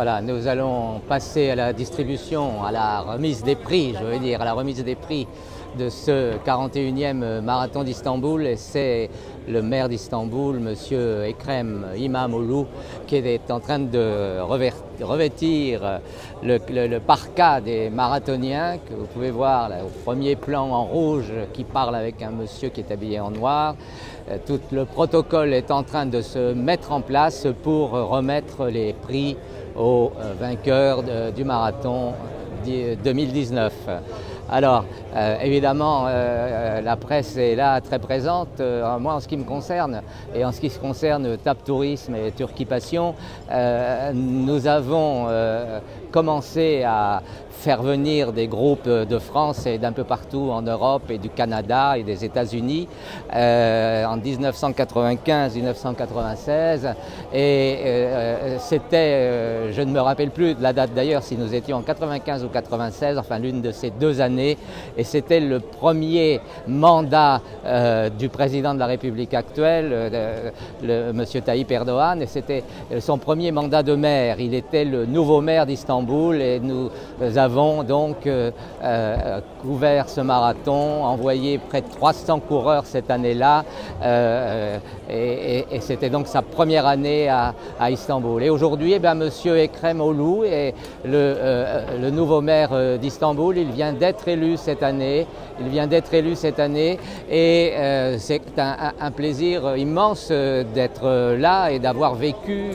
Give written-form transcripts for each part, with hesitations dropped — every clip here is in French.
Voilà, nous allons passer à la distribution, à la remise des prix, je veux dire, à la remise des prix de ce 41e marathon d'Istanbul. Et c'est le maire d'Istanbul, M. Ekrem İmamoğlu, qui est en train de revêtir le parka des marathoniens, que vous pouvez voir là, au premier plan en rouge, qui parle avec un monsieur qui est habillé en noir. Tout le protocole est en train de se mettre en place pour remettre les prix aux vainqueurs du marathon 2019. Alors, évidemment, la presse est là très présente. Moi, en ce qui me concerne, et en ce qui concerne TAP Tourisme et Turquie Passion, nous avons commencé à faire venir des groupes de France et d'un peu partout en Europe et du Canada et des États-Unis en 1995-1996. Et c'était, je ne me rappelle plus de la date d'ailleurs, si nous étions en 95 ou 96, enfin l'une de ces deux années. Et c'était le premier mandat du président de la République actuelle, M. Tayyip Erdoğan, et c'était son premier mandat de maire. Il était le nouveau maire d'Istanbul et nous avons donc couvert ce marathon, envoyé près de 300 coureurs cette année-là, et c'était donc sa première année à Istanbul. Et aujourd'hui, M. Ekrem İmamoğlu est le nouveau maire d'Istanbul. Il vient d'être élu cette année. Et c'est un plaisir immense d'être là et d'avoir vécu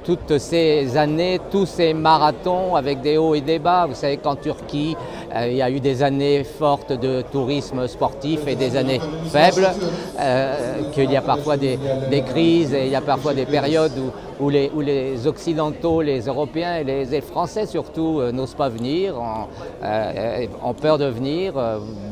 toutes ces années, tous ces marathons avec des hauts et des bas. Vous savez qu'en Turquie, il y a eu des années fortes de tourisme sportif et des années faibles, qu'il y a parfois des crises et il y a parfois des périodes où les Occidentaux, les Européens et les Français surtout n'osent pas venir, ont peur de venir,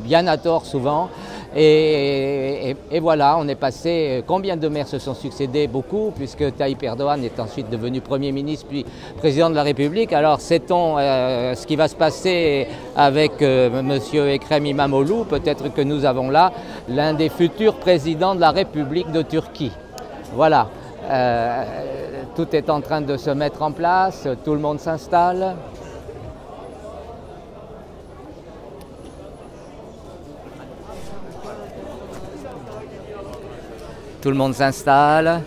bien à tort souvent. Et voilà, on est passé, combien de maires se sont succédés? Beaucoup, puisque Tayyip Erdoğan est ensuite devenu Premier ministre puis Président de la République. Alors sait-on ce qui va se passer avec M. Ekrem İmamoğlu? Peut-être que nous avons là l'un des futurs présidents de la République de Turquie. Voilà, tout est en train de se mettre en place, tout le monde s'installe. Tout le monde s'installe.